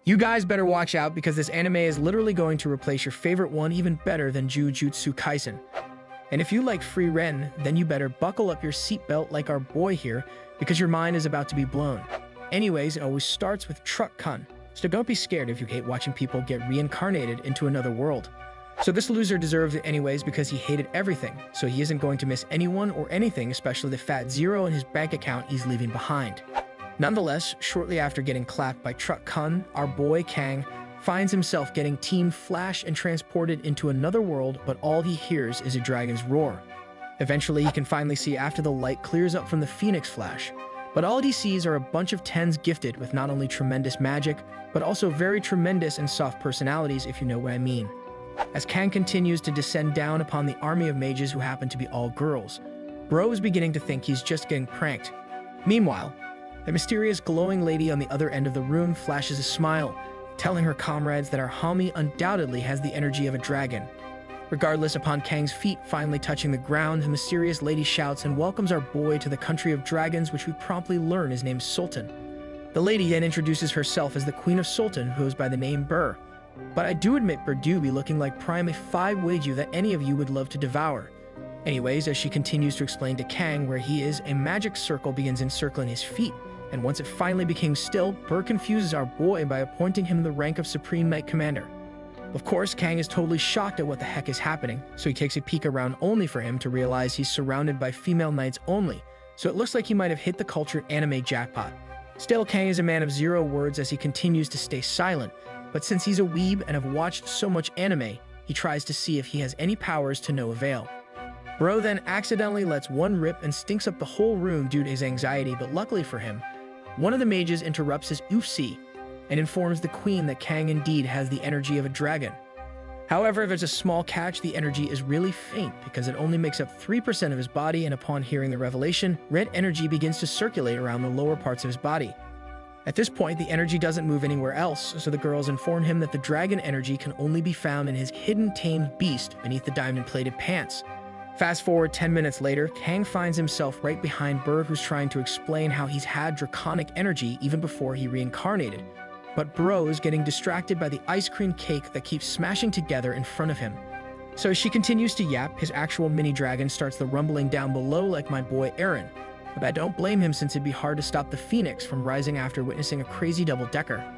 You guys better watch out because this anime is literally going to replace your favorite one even better than Jujutsu Kaisen. And if you like frieren, then you better buckle up your seatbelt like our boy here because your mind is about to be blown. Anyways, it always starts with truck-kun, so don't be scared if you hate watching people get reincarnated into another world. So this loser deserves it anyways because he hated everything, so he isn't going to miss anyone or anything, especially the fat zero in his bank account he's leaving behind. Nonetheless, shortly after getting clapped by truck-kun, our boy Kang finds himself getting Team Flash and transported into another world, but all he hears is a dragon's roar. Eventually, he can finally see after the light clears up from the Phoenix Flash, but all he sees are a bunch of tens gifted with not only tremendous magic, but also very tremendous and soft personalities, if you know what I mean. As Kang continues to descend down upon the army of mages who happen to be all girls, Bro is beginning to think he's just getting pranked. Meanwhile, the mysterious glowing lady on the other end of the room flashes a smile, telling her comrades that our homie undoubtedly has the energy of a dragon. Regardless, upon Kang's feet finally touching the ground, the mysterious lady shouts and welcomes our boy to the country of dragons, which we promptly learn is named Sultan. The lady then introduces herself as the Queen of Sultan, who goes by the name Burr. But I do admit Burr do be looking like prime if I wage you that any of you would love to devour. Anyways, as she continues to explain to Kang where he is, a magic circle begins encircling his feet. And once it finally became still, Burr confuses our boy by appointing him the rank of Supreme Knight Commander. Of course, Kang is totally shocked at what the heck is happening, so he takes a peek around only for him to realize he's surrounded by female knights only, so it looks like he might have hit the culture anime jackpot. Still, Kang is a man of zero words as he continues to stay silent, but since he's a weeb and have watched so much anime, he tries to see if he has any powers to no avail. Bro then accidentally lets one rip and stinks up the whole room due to his anxiety, but luckily for him, one of the mages interrupts his oofsie and informs the queen that Kang indeed has the energy of a dragon. However, there's a small catch: the energy is really faint because it only makes up 3% of his body, and upon hearing the revelation, red energy begins to circulate around the lower parts of his body. At this point, the energy doesn't move anywhere else, so the girls inform him that the dragon energy can only be found in his hidden tamed beast beneath the diamond-plated pants. Fast forward 10 minutes later, Kang finds himself right behind Burr, who's trying to explain how he's had draconic energy even before he reincarnated. But Bro is getting distracted by the ice cream cake that keeps smashing together in front of him. So as she continues to yap, his actual mini-dragon starts the rumbling down below like my boy Eren. But I don't blame him since it'd be hard to stop the Phoenix from rising after witnessing a crazy double-decker.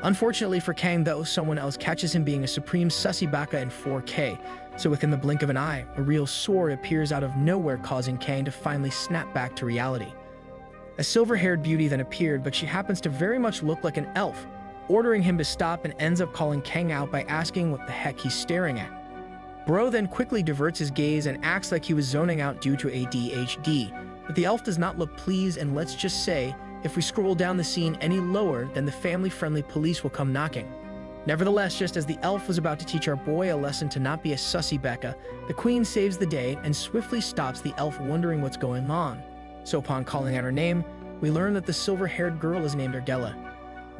Unfortunately for Kang though, someone else catches him being a supreme sussy baka in 4K. So within the blink of an eye, a real sword appears out of nowhere, causing Kang to finally snap back to reality. A silver-haired beauty then appeared, but she happens to very much look like an elf, ordering him to stop and ends up calling Kang out by asking what the heck he's staring at. Bro then quickly diverts his gaze and acts like he was zoning out due to ADHD, but the elf does not look pleased, and let's just say, if we scroll down the scene any lower, then the family-friendly police will come knocking. Nevertheless, just as the elf was about to teach our boy a lesson to not be a sussy Becca, the queen saves the day and swiftly stops the elf, wondering what's going on. So upon calling out her name, we learn that the silver-haired girl is named Ardella.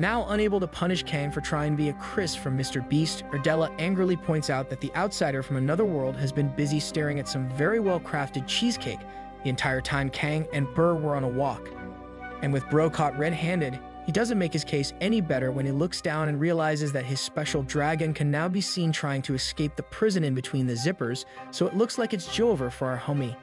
Now unable to punish Kang for trying to be a Chris from Mr. Beast, Ardella angrily points out that the outsider from another world has been busy staring at some very well-crafted cheesecake the entire time Kang and Burr were on a walk. And with Bro caught red-handed, he doesn't make his case any better when he looks down and realizes that his special dragon can now be seen trying to escape the prison in between the zippers, so it looks like it's Jover for our homie.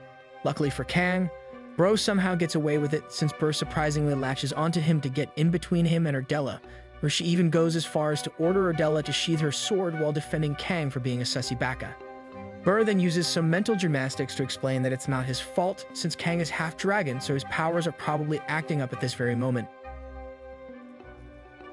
Luckily for Kang, Bro somehow gets away with it since Burr surprisingly latches onto him to get in between him and Ardella, where she even goes as far as to order Ardella to sheath her sword while defending Kang for being a sussy baka. Burr then uses some mental gymnastics to explain that it's not his fault since Kang is half dragon, so his powers are probably acting up at this very moment.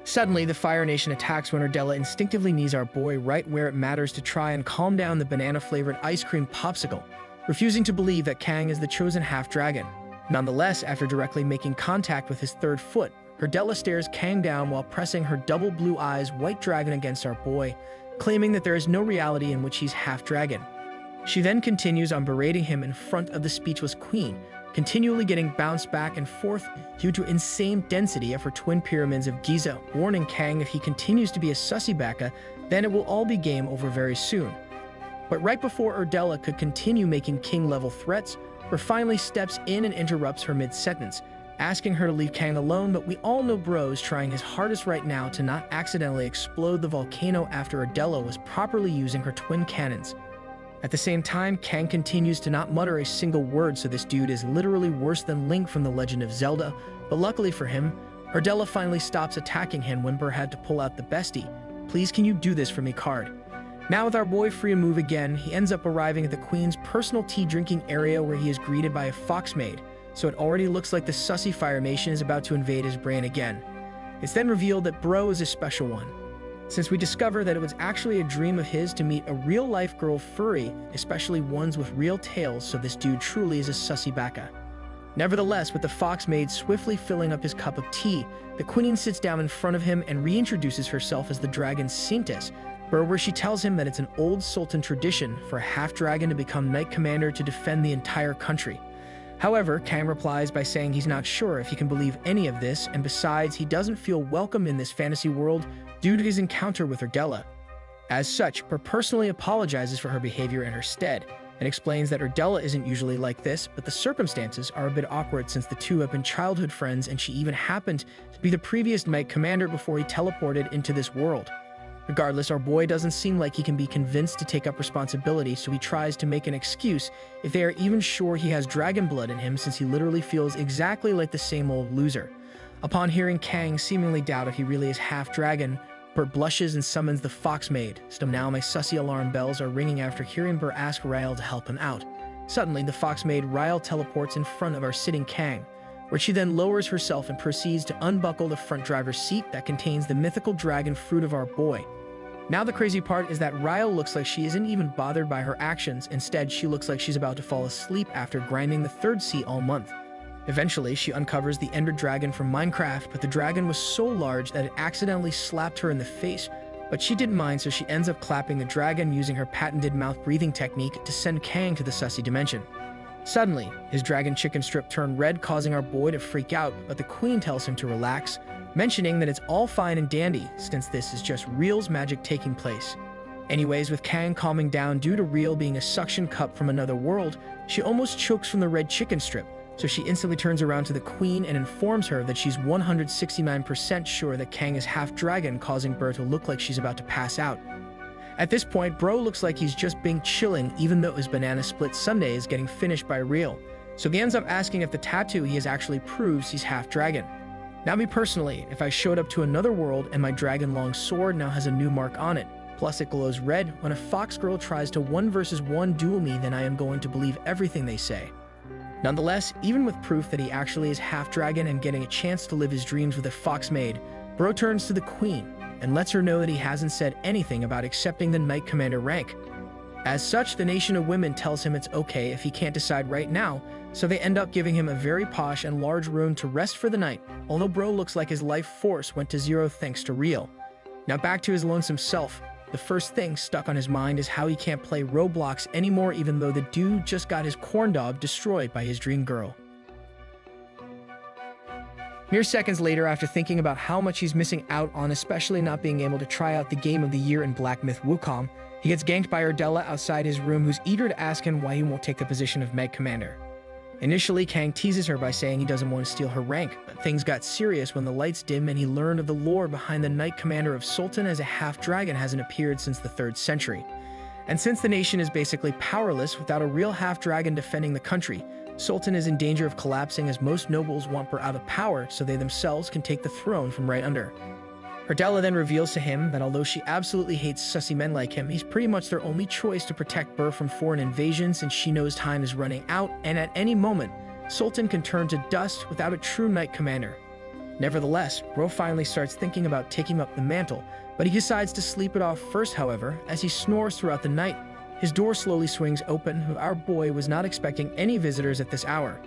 Suddenly, the Fire Nation attacks when Ardella instinctively knees our boy right where it matters to try and calm down the banana-flavored ice cream popsicle, refusing to believe that Kang is the chosen half-dragon. Nonetheless, after directly making contact with his third foot, Ardella stares Kang down while pressing her double blue eyes white dragon against our boy, claiming that there is no reality in which he's half-dragon. She then continues on berating him in front of the speechless queen, continually getting bounced back and forth due to insane density of her twin pyramids of Giza, warning Kang if he continues to be a sussy baka, then it will all be game over very soon. But right before Ardella could continue making king-level threats, Burr finally steps in and interrupts her mid-sentence, asking her to leave Kang alone, but we all know Bro is trying his hardest right now to not accidentally explode the volcano after Ardella was properly using her twin cannons. At the same time, Kang continues to not mutter a single word, so this dude is literally worse than Link from The Legend of Zelda, but luckily for him, Ardella finally stops attacking him when Burr had to pull out the bestie. "Please can you do this for me" card. Now with our boy free to move again, he ends up arriving at the Queen's personal tea drinking area where he is greeted by a fox maid, so it already looks like the sussy Firemation is about to invade his brain again. It's then revealed that Bro is a special one, since we discover that it was actually a dream of his to meet a real-life girl furry, especially ones with real tails, so this dude truly is a sussy baka. Nevertheless, with the fox maid swiftly filling up his cup of tea, the Queen sits down in front of him and reintroduces herself as the dragon Sintis, where she tells him that it's an old Sultan tradition for a half-dragon to become Knight Commander to defend the entire country. However, Kang replies by saying he's not sure if he can believe any of this, and besides, he doesn't feel welcome in this fantasy world due to his encounter with Ardella. As such, Burr personally apologizes for her behavior in her stead, and explains that Ardella isn't usually like this, but the circumstances are a bit awkward since the two have been childhood friends and she even happened to be the previous Knight Commander before he teleported into this world. Regardless, our boy doesn't seem like he can be convinced to take up responsibility, so he tries to make an excuse if they are even sure he has dragon blood in him, since he literally feels exactly like the same old loser. Upon hearing Kang seemingly doubt if he really is half-dragon, Burr blushes and summons the fox maid, so now my sussy alarm bells are ringing after hearing Burr ask Ryle to help him out. Suddenly, the fox maid Ryle teleports in front of our sitting Kang, where she then lowers herself and proceeds to unbuckle the front driver's seat that contains the mythical dragon fruit of our boy. Now the crazy part is that Ryle looks like she isn't even bothered by her actions. Instead, she looks like she's about to fall asleep after grinding the third seat all month. Eventually, she uncovers the Ender Dragon from Minecraft, but the dragon was so large that it accidentally slapped her in the face. But she didn't mind, so she ends up clapping the dragon using her patented mouth-breathing technique to send Kang to the sussy dimension. Suddenly, his dragon chicken strip turned red, causing our boy to freak out, but the Queen tells him to relax, mentioning that it's all fine and dandy, since this is just Real's magic taking place. Anyways, with Kang calming down due to Real being a suction cup from another world, she almost chokes from the red chicken strip, so she instantly turns around to the Queen and informs her that she's 169% sure that Kang is half-dragon, causing Burr to look like she's about to pass out. At this point, Bro looks like he's just being chilling, even though his banana split sundae is getting finished by Real, so he ends up asking if the tattoo he has actually proves he's half-dragon. Now me personally, if I showed up to another world and my dragon long sword now has a new mark on it, plus it glows red, when a fox girl tries to 1 versus 1 duel me, then I am going to believe everything they say. Nonetheless, even with proof that he actually is half-dragon and getting a chance to live his dreams with a fox maid, Bro turns to the Queen and lets her know that he hasn't said anything about accepting the Knight Commander rank. As such, the Nation of Women tells him it's okay if he can't decide right now, so they end up giving him a very posh and large room to rest for the night, although Bro looks like his life force went to zero thanks to Real. Now back to his lonesome self. The first thing stuck on his mind is how he can't play Roblox anymore, even though the dude just got his corn dog destroyed by his dream girl. Mere seconds later, after thinking about how much he's missing out on, especially not being able to try out the game of the year in Black Myth Wukong, he gets ganked by Ardella outside his room, who's eager to ask him why he won't take the position of Knight Commander. Initially, Kang teases her by saying he doesn't want to steal her rank, but things got serious when the lights dim and he learned of the lore behind the Knight Commander of Sultan, as a half-dragon hasn't appeared since the 3rd century. And since the nation is basically powerless without a real half-dragon defending the country, Sultan is in danger of collapsing, as most nobles want her out of power so they themselves can take the throne from right under. Ardella then reveals to him that although she absolutely hates sussy men like him, he's pretty much their only choice to protect Burr from foreign invasion, since she knows time is running out and at any moment, Sultan can turn to dust without a true Knight Commander. Nevertheless, Bro finally starts thinking about taking up the mantle, but he decides to sleep it off first. However, as he snores throughout the night, his door slowly swings open, but our boy was not expecting any visitors at this hour.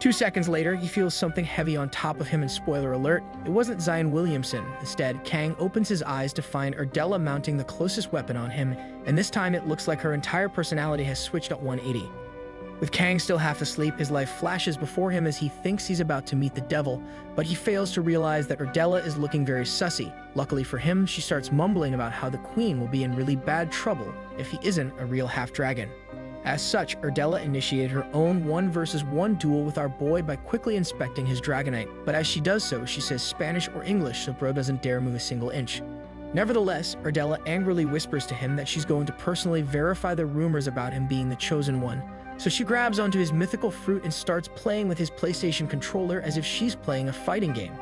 2 seconds later, he feels something heavy on top of him, and spoiler alert, it wasn't Zion Williamson. Instead, Kang opens his eyes to find Ardella mounting the closest weapon on him, and this time it looks like her entire personality has switched at 180. With Kang still half asleep, his life flashes before him as he thinks he's about to meet the devil, but he fails to realize that Ardella is looking very sussy. Luckily for him, she starts mumbling about how the Queen will be in really bad trouble if he isn't a real half-dragon. As such, Erdella initiated her own 1 versus 1 duel with our boy by quickly inspecting his Dragonite, but as she does so, she says Spanish or English so bro doesn't dare move a single inch. Nevertheless, Erdella angrily whispers to him that she's going to personally verify the rumors about him being the chosen one, so she grabs onto his mythical fruit and starts playing with his PlayStation controller as if she's playing a fighting game.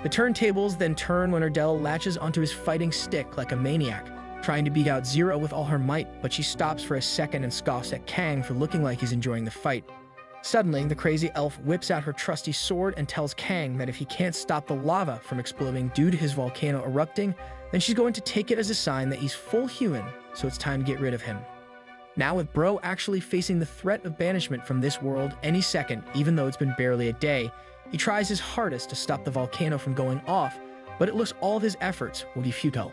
The turntables then turn when Erdella latches onto his fighting stick like a maniac, trying to beat out Zero with all her might, but she stops for a second and scoffs at Kang for looking like he's enjoying the fight. Suddenly, the crazy elf whips out her trusty sword and tells Kang that if he can't stop the lava from exploding due to his volcano erupting, then she's going to take it as a sign that he's full human, so it's time to get rid of him. Now with Bro actually facing the threat of banishment from this world any second, even though it's been barely a day, he tries his hardest to stop the volcano from going off, but it looks all of his efforts will be futile.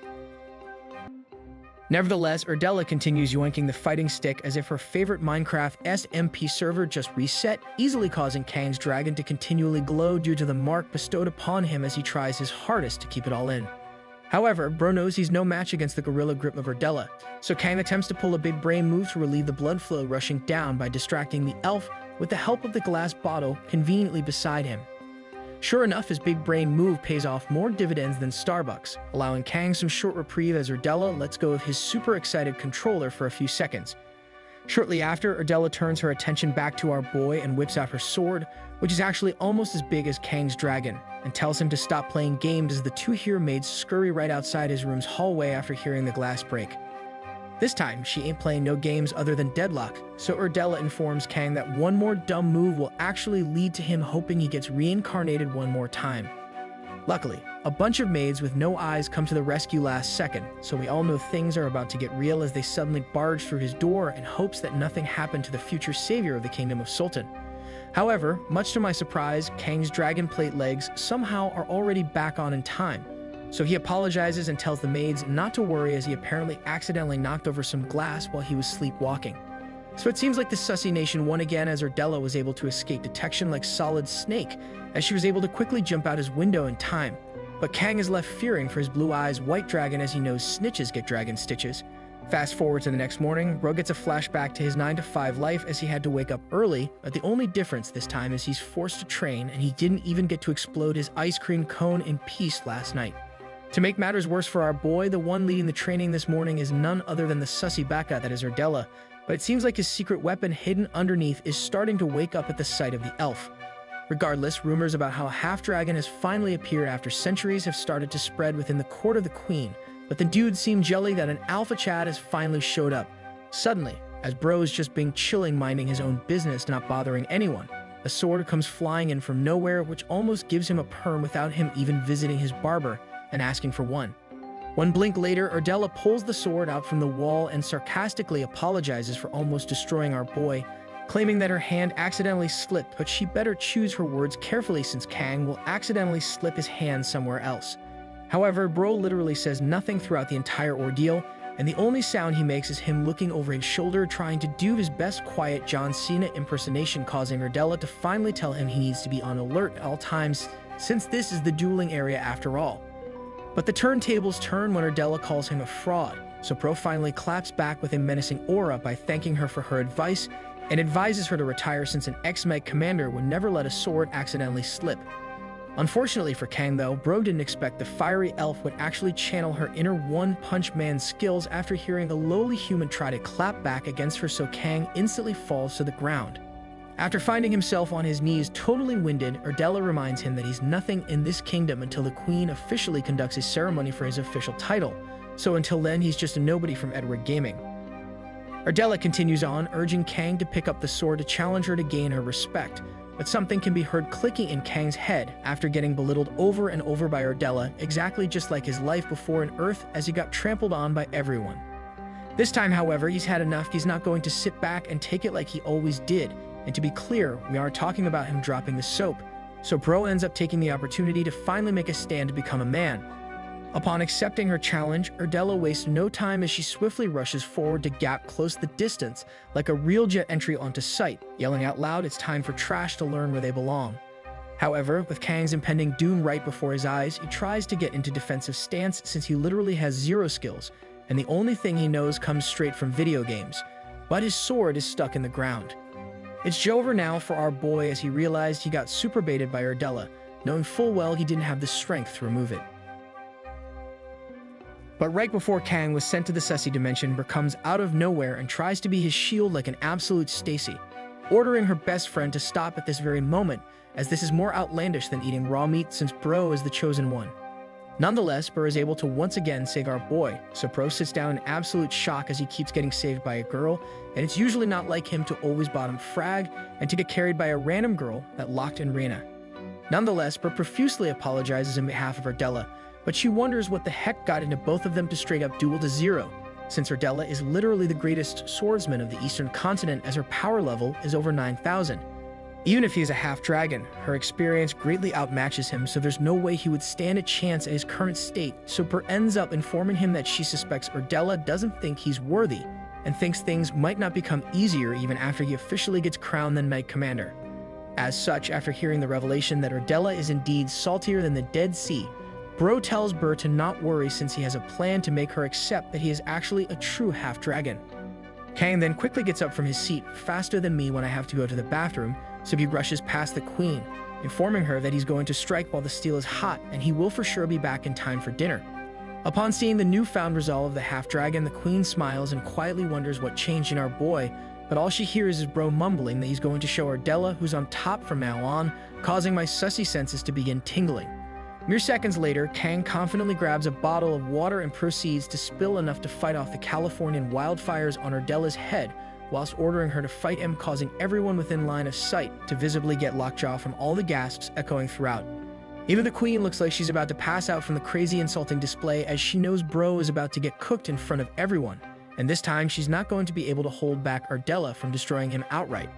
Nevertheless, Erdella continues yoinking the fighting stick as if her favorite Minecraft SMP server just reset, easily causing Kang's dragon to continually glow due to the mark bestowed upon him as he tries his hardest to keep it all in. However, Bro knows he's no match against the gorilla grip of Erdella, so Kang attempts to pull a big brain move to relieve the blood flow rushing down by distracting the elf with the help of the glass bottle conveniently beside him. Sure enough, his big brain move pays off more dividends than Starbucks, allowing Kang some short reprieve as Erdella lets go of his super excited controller for a few seconds. Shortly after, Erdella turns her attention back to our boy and whips out her sword, which is actually almost as big as Kang's dragon, and tells him to stop playing games as the 2 hero maids scurry right outside his room's hallway after hearing the glass break. This time, she ain't playing no games other than Deadlock, so Erdella informs Kang that one more dumb move will actually lead to him hoping he gets reincarnated one more time. Luckily, a bunch of maids with no eyes come to the rescue last second, so we all know things are about to get real as they suddenly barge through his door in hopes that nothing happened to the future savior of the Kingdom of Sultan. However, much to my surprise, Kang's dragon plate legs somehow are already back on in time, so he apologizes and tells the maids not to worry as he apparently accidentally knocked over some glass while he was sleepwalking. So it seems like the Sussy Nation won again as Erdella was able to escape detection like Solid Snake, as she was able to quickly jump out his window in time. But Kang is left fearing for his blue eyes white dragon as he knows snitches get dragon stitches. Fast forward to the next morning, Bro gets a flashback to his 9-to-5 life as he had to wake up early, but the only difference this time is he's forced to train and he didn't even get to explode his ice cream cone in peace last night. To make matters worse for our boy, the one leading the training this morning is none other than the sussy baka that is Erdella, but it seems like his secret weapon hidden underneath is starting to wake up at the sight of the elf. Regardless, rumors about how a half-dragon has finally appeared after centuries have started to spread within the court of the queen, but the dudes seem jelly that an alpha chad has finally showed up. Suddenly, as Bro is just being chilling minding his own business not bothering anyone, a sword comes flying in from nowhere which almost gives him a perm without him even visiting his barber and asking for one. One blink later, Erdella pulls the sword out from the wall and sarcastically apologizes for almost destroying our boy, claiming that her hand accidentally slipped, but she better choose her words carefully since Kang will accidentally slip his hand somewhere else. However, Bro literally says nothing throughout the entire ordeal, and the only sound he makes is him looking over his shoulder trying to do his best quiet John Cena impersonation, causing Erdella to finally tell him he needs to be on alert at all times since this is the dueling area after all. But the turntables turn when Erdella calls him a fraud, so Bro finally claps back with a menacing aura by thanking her for her advice and advises her to retire since an ex-Meg commander would never let a sword accidentally slip. Unfortunately for Kang though, Bro didn't expect the fiery elf would actually channel her inner One-Punch Man skills after hearing a lowly human try to clap back against her, so Kang instantly falls to the ground. After finding himself on his knees totally winded, Erdella reminds him that he's nothing in this kingdom until the queen officially conducts a ceremony for his official title, so until then he's just a nobody from Edward Gaming. Erdella continues on, urging Kang to pick up the sword to challenge her to gain her respect, but something can be heard clicking in Kang's head after getting belittled over and over by Erdella, exactly just like his life before on Earth as he got trampled on by everyone. This time, however, he's had enough. He's not going to sit back and take it like he always did. And to be clear, we aren't talking about him dropping the soap, so Bro ends up taking the opportunity to finally make a stand to become a man. Upon accepting her challenge, Erdella wastes no time as she swiftly rushes forward to gap close the distance like a real jet entry onto sight, yelling out loud it's time for trash to learn where they belong. However, with Kang's impending doom right before his eyes, he tries to get into defensive stance since he literally has zero skills, and the only thing he knows comes straight from video games. but his sword is stuck in the ground. It's over now for our boy as he realized he got super baited by Ardella, knowing full well he didn't have the strength to remove it. But right before Kang was sent to the Sussy dimension, Bro comes out of nowhere and tries to be his shield like an absolute Stacy, ordering her best friend to stop at this very moment, as this is more outlandish than eating raw meat since Bro is the chosen one. Nonetheless, Bro is able to once again save our boy, so Bro sits down in absolute shock as he keeps getting saved by a girl, and it's usually not like him to always bottom frag and to get carried by a random girl that locked in Reina. Nonetheless, Bro profusely apologizes in behalf of Ardella, but she wonders what the heck got into both of them to straight up duel to zero, since Ardella is literally the greatest swordsman of the Eastern continent as her power level is over 9,000. Even if he is a half-dragon, her experience greatly outmatches him, so there's no way he would stand a chance at his current state, so Bro ends up informing him that she suspects Ardella doesn't think he's worthy, and thinks things might not become easier even after he officially gets crowned the Knight Commander. As such, after hearing the revelation that Ardella is indeed saltier than the Dead Sea, Bro tells Bro to not worry since he has a plan to make her accept that he is actually a true half-dragon. Kang then quickly gets up from his seat, faster than me when I have to go to the bathroom, so he rushes past the queen, informing her that he's going to strike while the steel is hot and he will for sure be back in time for dinner. Upon seeing the newfound resolve of the half-dragon, the queen smiles and quietly wonders what changed in our boy, but all she hears is Bro mumbling that he's going to show Ardella who's on top from now on, causing my sussy senses to begin tingling. Mere seconds later, Kang confidently grabs a bottle of water and proceeds to spill enough to fight off the Californian wildfires on Ardella's head, whilst ordering her to fight him, causing everyone within line of sight to visibly get lockjaw from all the gasps echoing throughout. Even the queen looks like she's about to pass out from the crazy insulting display as she knows Bro is about to get cooked in front of everyone, and this time she's not going to be able to hold back Ardella from destroying him outright.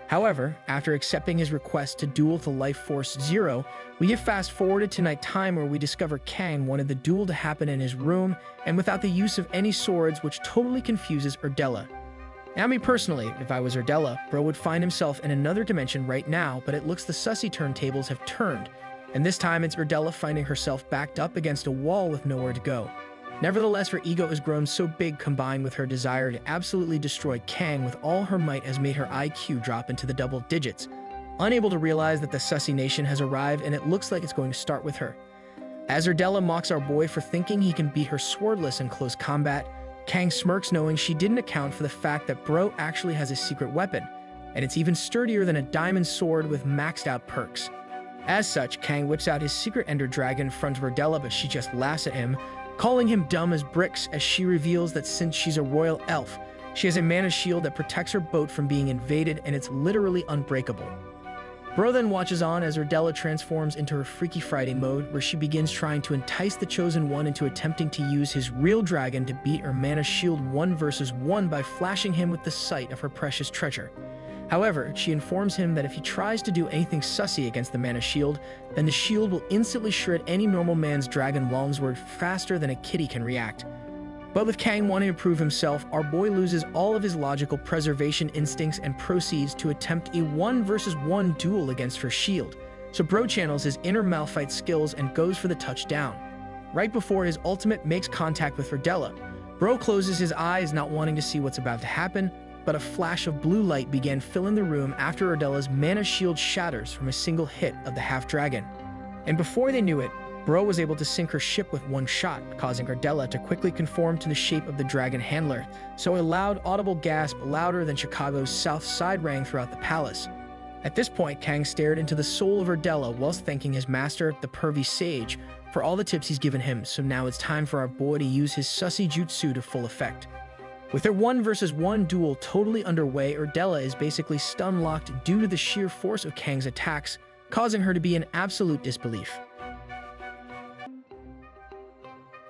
However, after accepting his request to duel to Life Force Zero, we get fast-forwarded to nighttime where we discover Kang wanted the duel to happen in his room and without the use of any swords, which totally confuses Ardella. Now me personally, if I was Ardella, Bro would find himself in another dimension right now, but it looks the sussy turntables have turned, and this time it's Ardella finding herself backed up against a wall with nowhere to go. Nevertheless, her ego has grown so big combined with her desire to absolutely destroy Kang with all her might has made her IQ drop into the double digits, unable to realize that the Sussy Nation has arrived and it looks like it's going to start with her. As Ardella mocks our boy for thinking he can beat her swordless in close combat, Kang smirks knowing she didn't account for the fact that Bro actually has a secret weapon, and it's even sturdier than a diamond sword with maxed out perks. As such, Kang whips out his secret Ender Dragon in front of Ardella, but she just laughs at him, calling him dumb as bricks as she reveals that since she's a royal elf, she has a mana shield that protects her boat from being invaded and it's literally unbreakable. Bro then watches on as Ardella transforms into her Freaky Friday mode, where she begins trying to entice the Chosen One into attempting to use his real dragon to beat her mana shield 1 versus 1 by flashing him with the sight of her precious treasure. However, she informs him that if he tries to do anything sussy against the mana shield, then the shield will instantly shred any normal man's dragon longsword faster than a kitty can react. But with Kang wanting to prove himself, our boy loses all of his logical preservation instincts and proceeds to attempt a 1 versus 1 duel against her shield, so Bro channels his inner Malphite skills and goes for the touchdown. Right before his ultimate makes contact with Ardella, Bro closes his eyes not wanting to see what's about to happen, but a flash of blue light began filling the room after Ardella's mana shield shatters from a single hit of the half-dragon. And before they knew it, Bro was able to sink her ship with one shot, causing Ardella to quickly conform to the shape of the dragon handler, so a loud audible gasp louder than Chicago's South Side rang throughout the palace. At this point, Kang stared into the soul of Ardella whilst thanking his master, the pervy sage, for all the tips he's given him, so now it's time for our boy to use his sussy jutsu to full effect. With their 1 versus 1 duel totally underway, Ardella is basically stun-locked due to the sheer force of Kang's attacks, causing her to be in absolute disbelief.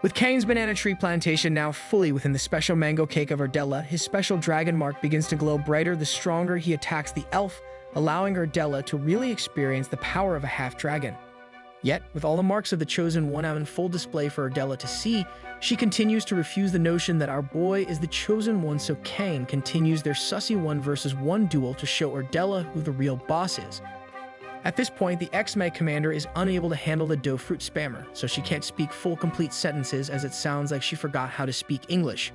With Kang's banana tree plantation now fully within the special mango cake of Ardella, his special dragon mark begins to glow brighter the stronger he attacks the elf, allowing Ardella to really experience the power of a half-dragon. Yet, with all the marks of the Chosen One out in full display for Ardella to see, she continues to refuse the notion that our boy is the Chosen One, so Kang continues their sussy 1 versus 1 duel to show Ardella who the real boss is. At this point, the ex-Knight Commander is unable to handle the dough fruit spammer, so she can't speak full complete sentences as it sounds like she forgot how to speak English.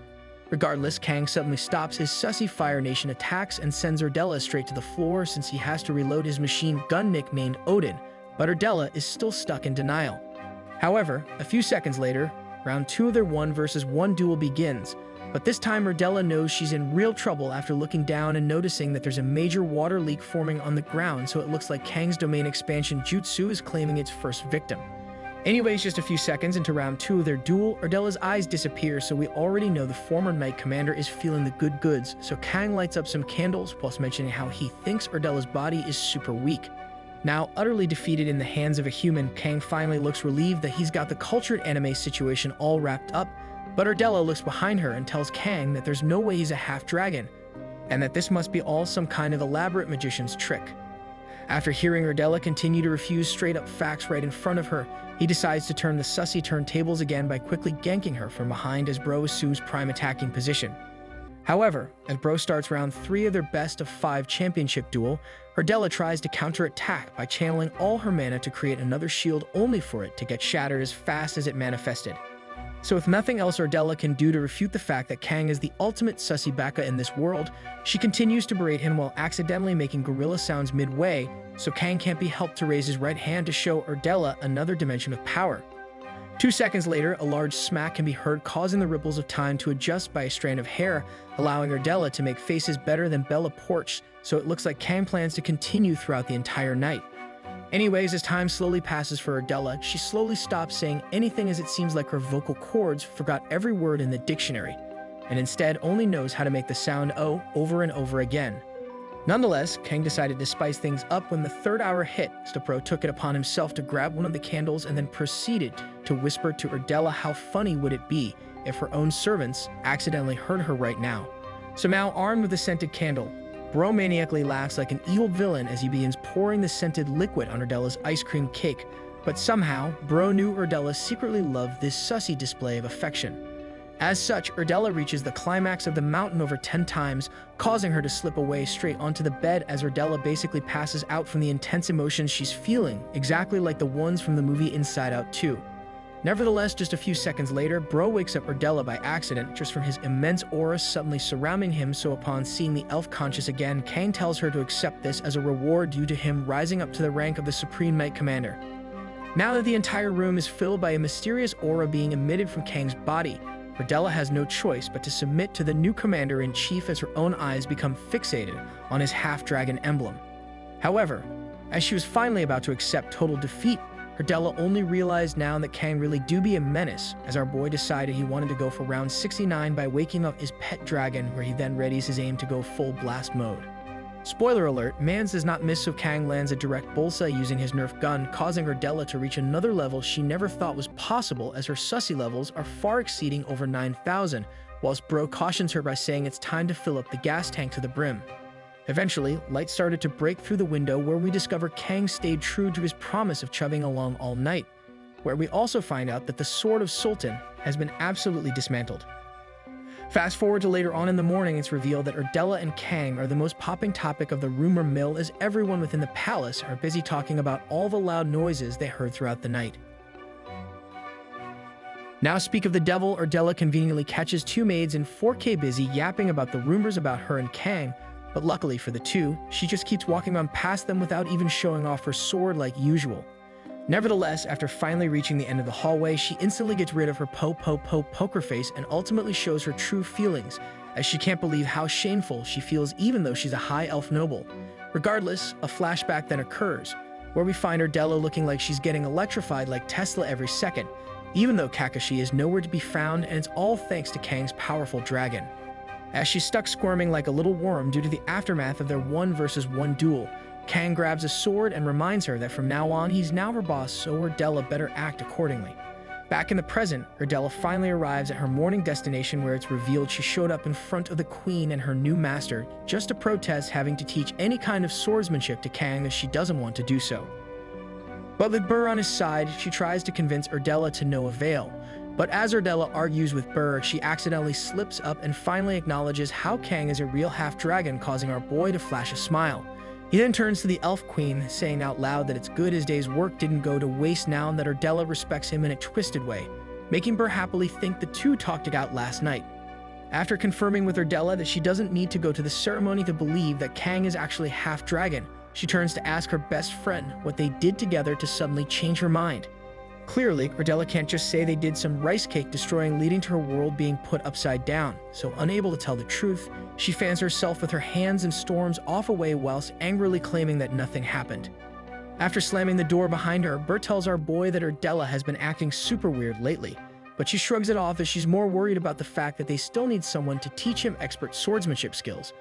Regardless, Kang suddenly stops his sussy Fire Nation attacks and sends Ardella straight to the floor since he has to reload his machine gun nicknamed Odin, but Ardella is still stuck in denial. However, a few seconds later, round 2 of their 1-versus-1 duel begins, but this time Ardella knows she's in real trouble after looking down and noticing that there's a major water leak forming on the ground, so it looks like Kang's domain expansion jutsu is claiming its first victim. Anyways, just a few seconds into round 2 of their duel, Ardella's eyes disappear, so we already know the former Knight Commander is feeling the good goods, so Kang lights up some candles whilst mentioning how he thinks Ardella's body is super weak. Now utterly defeated in the hands of a human, Kang finally looks relieved that he's got the cultured anime situation all wrapped up, but Ardella looks behind her and tells Kang that there's no way he's a half-dragon, and that this must be all some kind of elaborate magician's trick. After hearing Ardella continue to refuse straight-up facts right in front of her, he decides to turn the sussy turntables again by quickly ganking her from behind as Bro assumes prime attacking position. However, as Bro starts round 3 of their best-of-5 championship duel, Ardella tries to counter-attack by channeling all her mana to create another shield only for it to get shattered as fast as it manifested. So with nothing else Ardella can do to refute the fact that Kang is the ultimate sussy baka in this world, she continues to berate him while accidentally making gorilla sounds midway, so Kang can't be helped to raise his right hand to show Ardella another dimension of power. 2 seconds later, a large smack can be heard causing the ripples of time to adjust by a strand of hair, allowing Ardella to make faces better than Bella Porch, so it looks like Kang plans to continue throughout the entire night. Anyways, as time slowly passes for Ardella, she slowly stops saying anything as it seems like her vocal cords forgot every word in the dictionary, and instead only knows how to make the sound O over and over again. Nonetheless, Kang decided to spice things up when the 3rd hour hit, so Bro took it upon himself to grab one of the candles and then proceeded to whisper to Ardella how funny would it be if her own servants accidentally heard her right now. So now, armed with the scented candle, Bro maniacally laughs like an evil villain as he begins pouring the scented liquid on Ardella's ice cream cake, but somehow, Bro knew Ardella secretly loved this sussy display of affection. As such, Ardella reaches the climax of the mountain over 10 times, causing her to slip away straight onto the bed as Ardella basically passes out from the intense emotions she's feeling, exactly like the ones from the movie Inside Out 2. Nevertheless, just a few seconds later, Bro wakes up Ardella by accident just from his immense aura suddenly surrounding him, so upon seeing the elf conscious again, Kang tells her to accept this as a reward due to him rising up to the rank of the Supreme Knight Commander. Now that the entire room is filled by a mysterious aura being emitted from Kang's body, Ardella has no choice but to submit to the new Commander-in-Chief as her own eyes become fixated on his half-dragon emblem. However, as she was finally about to accept total defeat, Ardella only realized now that Kang really do be a menace, as our boy decided he wanted to go for round 69 by waking up his pet dragon, where he then readies his aim to go full blast mode. Spoiler alert, Mans does not miss, so Kang lands a direct bullseye using his Nerf gun, causing Ardella to reach another level she never thought was possible, as her sussy levels are far exceeding over 9,000, whilst Bro cautions her by saying it's time to fill up the gas tank to the brim. Eventually, light started to break through the window, where we discover Kang stayed true to his promise of chubbing along all night, where we also find out that the Sword of Sultan has been absolutely dismantled. Fast forward to later on in the morning, it's revealed that Ardella and Kang are the most popping topic of the rumor mill, as everyone within the palace are busy talking about all the loud noises they heard throughout the night. Now speak of the devil, Ardella conveniently catches 2 maids in 4K busy yapping about the rumors about her and Kang, but luckily for the two, she just keeps walking on past them without even showing off her sword like usual. Nevertheless, after finally reaching the end of the hallway, she instantly gets rid of her poker face and ultimately shows her true feelings, as she can't believe how shameful she feels even though she's a high elf noble. Regardless, a flashback then occurs, where we find Ardella looking like she's getting electrified like Tesla every second, even though Kakashi is nowhere to be found, and it's all thanks to Kang's powerful dragon. As she's stuck squirming like a little worm due to the aftermath of their 1-versus-1 duel, Kang grabs a sword and reminds her that from now on he's now her boss, so Ardella better act accordingly. Back in the present, Ardella finally arrives at her morning destination, where it's revealed she showed up in front of the queen and her new master just to protest having to teach any kind of swordsmanship to Kang, as she doesn't want to do so. But with Burr on his side, she tries to convince Ardella to no avail. But as Ardella argues with Burr, she accidentally slips up and finally acknowledges how Kang is a real half-dragon, causing our boy to flash a smile. He then turns to the elf queen, saying out loud that it's good his day's work didn't go to waste now, and that Ardella respects him in a twisted way, making Burr happily think the two talked it out last night. After confirming with Ardella that she doesn't need to go to the ceremony to believe that Kang is actually half dragon, she turns to ask her best friend what they did together to suddenly change her mind. Clearly, Ardella can't just say they did some rice cake destroying leading to her world being put upside down, so unable to tell the truth, she fans herself with her hands and storms off away whilst angrily claiming that nothing happened. After slamming the door behind her, Bert tells our boy that Ardella has been acting super weird lately, but she shrugs it off as she's more worried about the fact that they still need someone to teach him expert swordsmanship skills.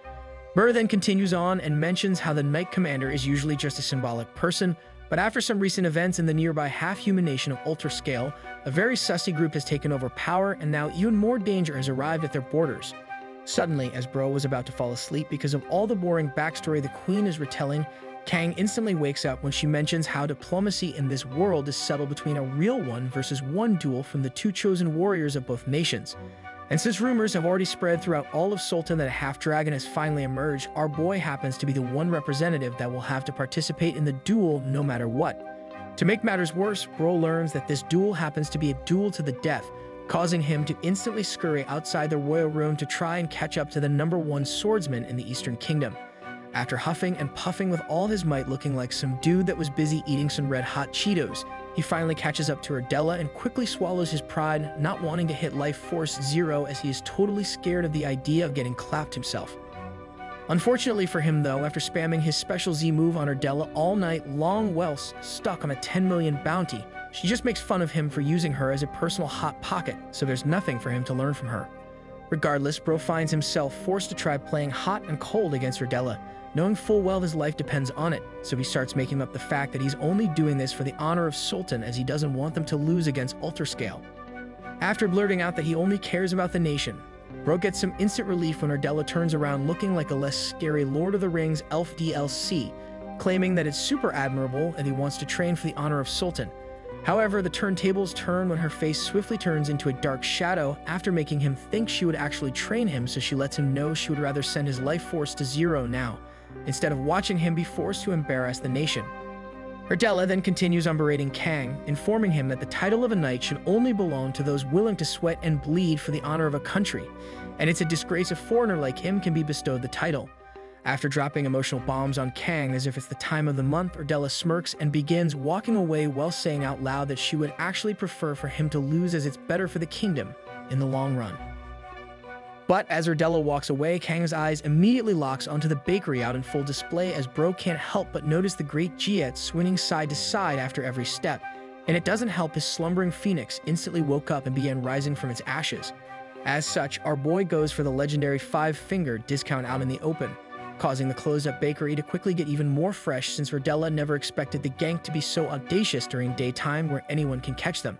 Burr then continues on and mentions how the Knight Commander is usually just a symbolic person, but after some recent events in the nearby half-human nation of Ultra Scale, a very sussy group has taken over power and now even more danger has arrived at their borders. Suddenly, as Bro was about to fall asleep because of all the boring backstory the Queen is retelling, Kang instantly wakes up when she mentions how diplomacy in this world is settled between a real one versus one duel from the two chosen warriors of both nations. And since rumors have already spread throughout all of Sultan that a half-dragon has finally emerged, our boy happens to be the one representative that will have to participate in the duel no matter what. To make matters worse, Bro learns that this duel happens to be a duel to the death, causing him to instantly scurry outside the royal room to try and catch up to the #1 swordsman in the Eastern Kingdom. After huffing and puffing with all his might looking like some dude that was busy eating some red-hot Cheetos, he finally catches up to Ardella and quickly swallows his pride, not wanting to hit life force 0 as he is totally scared of the idea of getting clapped himself. Unfortunately for him though, after spamming his special Z move on Ardella all night long whilst stuck on a 10 million bounty, she just makes fun of him for using her as a personal hot pocket, so there's nothing for him to learn from her. Regardless, Bro finds himself forced to try playing hot and cold against Ardella, knowing full well his life depends on it, so he starts making up the fact that he's only doing this for the honor of Sultan as he doesn't want them to lose against Ultra Scale. After blurting out that he only cares about the nation, Bro gets some instant relief when Ardella turns around looking like a less scary Lord of the Rings elf DLC, claiming that it's super admirable and he wants to train for the honor of Sultan. However, the turntables turn when her face swiftly turns into a dark shadow after making him think she would actually train him, so she lets him know she would rather send his life force to 0 now, instead of watching him be forced to embarrass the nation. Ardella then continues on berating Kang, informing him that the title of a knight should only belong to those willing to sweat and bleed for the honor of a country, and it's a disgrace a foreigner like him can be bestowed the title. After dropping emotional bombs on Kang as if it's the time of the month, Ardella smirks and begins walking away while saying out loud that she would actually prefer for him to lose as it's better for the kingdom in the long run. But as Ardella walks away, Kang's eyes immediately locks onto the bakery out in full display as Bro can't help but notice the great Jiet swinging side to side after every step, and it doesn't help his slumbering phoenix instantly woke up and began rising from its ashes. As such, our boy goes for the legendary 5-finger discount out in the open, causing the closed-up bakery to quickly get even more fresh since Ardella never expected the gank to be so audacious during daytime where anyone can catch them.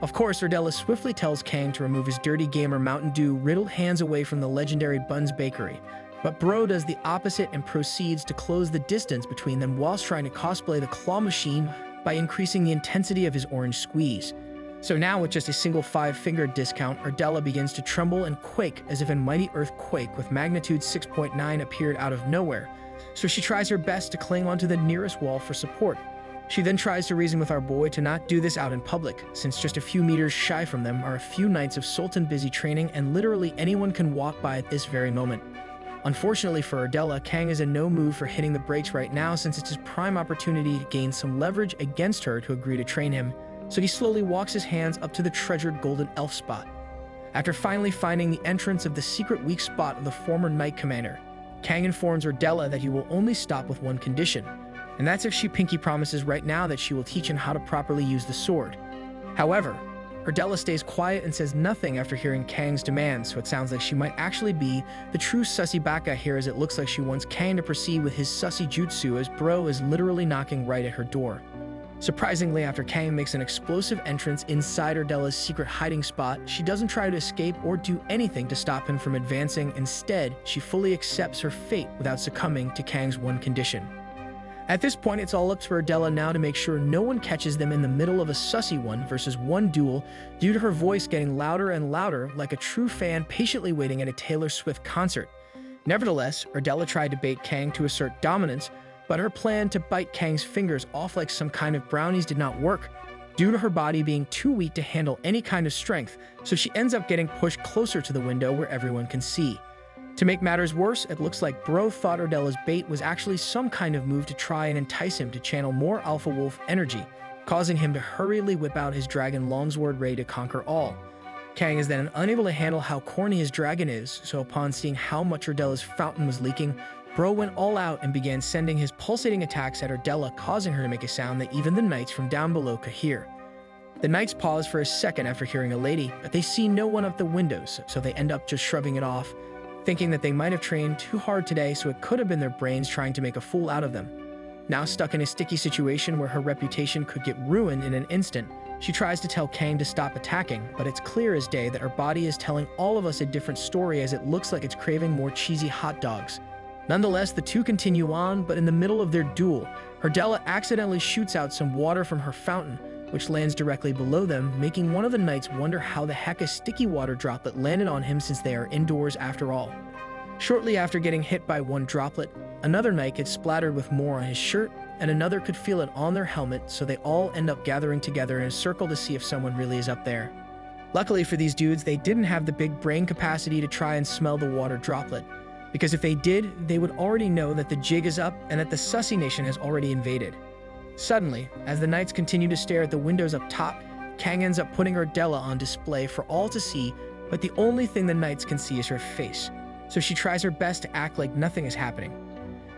Of course, Ardella swiftly tells Kang to remove his dirty gamer Mountain Dew riddled hands away from the legendary Buns Bakery, but Bro does the opposite and proceeds to close the distance between them whilst trying to cosplay the claw machine by increasing the intensity of his orange squeeze. So now with just a single 5-finger discount, Ardella begins to tremble and quake as if a mighty earthquake with magnitude 6.9 appeared out of nowhere, so she tries her best to cling onto the nearest wall for support. She then tries to reason with our boy to not do this out in public, since just a few meters shy from them are a few knights of Sultan busy training and literally anyone can walk by at this very moment. Unfortunately for Ardella, Kang is in no mood for hitting the brakes right now since it's his prime opportunity to gain some leverage against her to agree to train him, so he slowly walks his hands up to the treasured golden elf spot. After finally finding the entrance of the secret weak spot of the former Knight Commander, Kang informs Ardella that he will only stop with one condition, and that's if she pinky promises right now that she will teach him how to properly use the sword. However, Ardella stays quiet and says nothing after hearing Kang's demand, so it sounds like she might actually be the true sussy baka here, as it looks like she wants Kang to proceed with his sussy jutsu as Bro is literally knocking right at her door. Surprisingly, after Kang makes an explosive entrance inside Ardella's secret hiding spot, she doesn't try to escape or do anything to stop him from advancing. Instead, she fully accepts her fate without succumbing to Kang's one condition. At this point, it's all up to Ardella now to make sure no one catches them in the middle of a sussy 1-versus-1 duel due to her voice getting louder and louder like a true fan patiently waiting at a Taylor Swift concert. Nevertheless, Ardella tried to bait Kang to assert dominance, but her plan to bite Kang's fingers off like some kind of brownies did not work. due to her body being too weak to handle any kind of strength, so she ends up getting pushed closer to the window where everyone can see. To make matters worse, it looks like Bro thought Ordella's bait was actually some kind of move to try and entice him to channel more alpha wolf energy, causing him to hurriedly whip out his dragon longsword ready to conquer all. Kang is then unable to handle how corny his dragon is, so upon seeing how much Ordella's fountain was leaking, Bro went all out and began sending his pulsating attacks at Ordella, causing her to make a sound that even the knights from down below could hear. The knights pause for a second after hearing a lady, but they see no one up the windows, so they end up just shrugging it off, thinking that they might have trained too hard today, so it could have been their brains trying to make a fool out of them. Now stuck in a sticky situation where her reputation could get ruined in an instant, she tries to tell Kang to stop attacking, but it's clear as day that her body is telling all of us a different story, as it looks like it's craving more cheesy hot dogs. Nonetheless, the two continue on, but in the middle of their duel, Ordella accidentally shoots out some water from her fountain, which lands directly below them, making one of the knights wonder how the heck a sticky water droplet landed on him, since they are indoors after all. Shortly after getting hit by one droplet, another knight gets splattered with more on his shirt, and another could feel it on their helmet, so they all end up gathering together in a circle to see if someone really is up there. Luckily for these dudes, they didn't have the big brain capacity to try and smell the water droplet, because if they did, they would already know that the jig is up and that the Sussy Nation has already invaded. Suddenly, as the knights continue to stare at the windows up top, Kang ends up putting Ordella on display for all to see, but the only thing the knights can see is her face, so she tries her best to act like nothing is happening.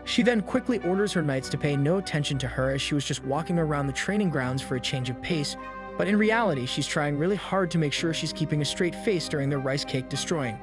She then quickly orders her knights to pay no attention to her, as she was just walking around the training grounds for a change of pace, but in reality, she's trying really hard to make sure she's keeping a straight face during the rice cake destroying.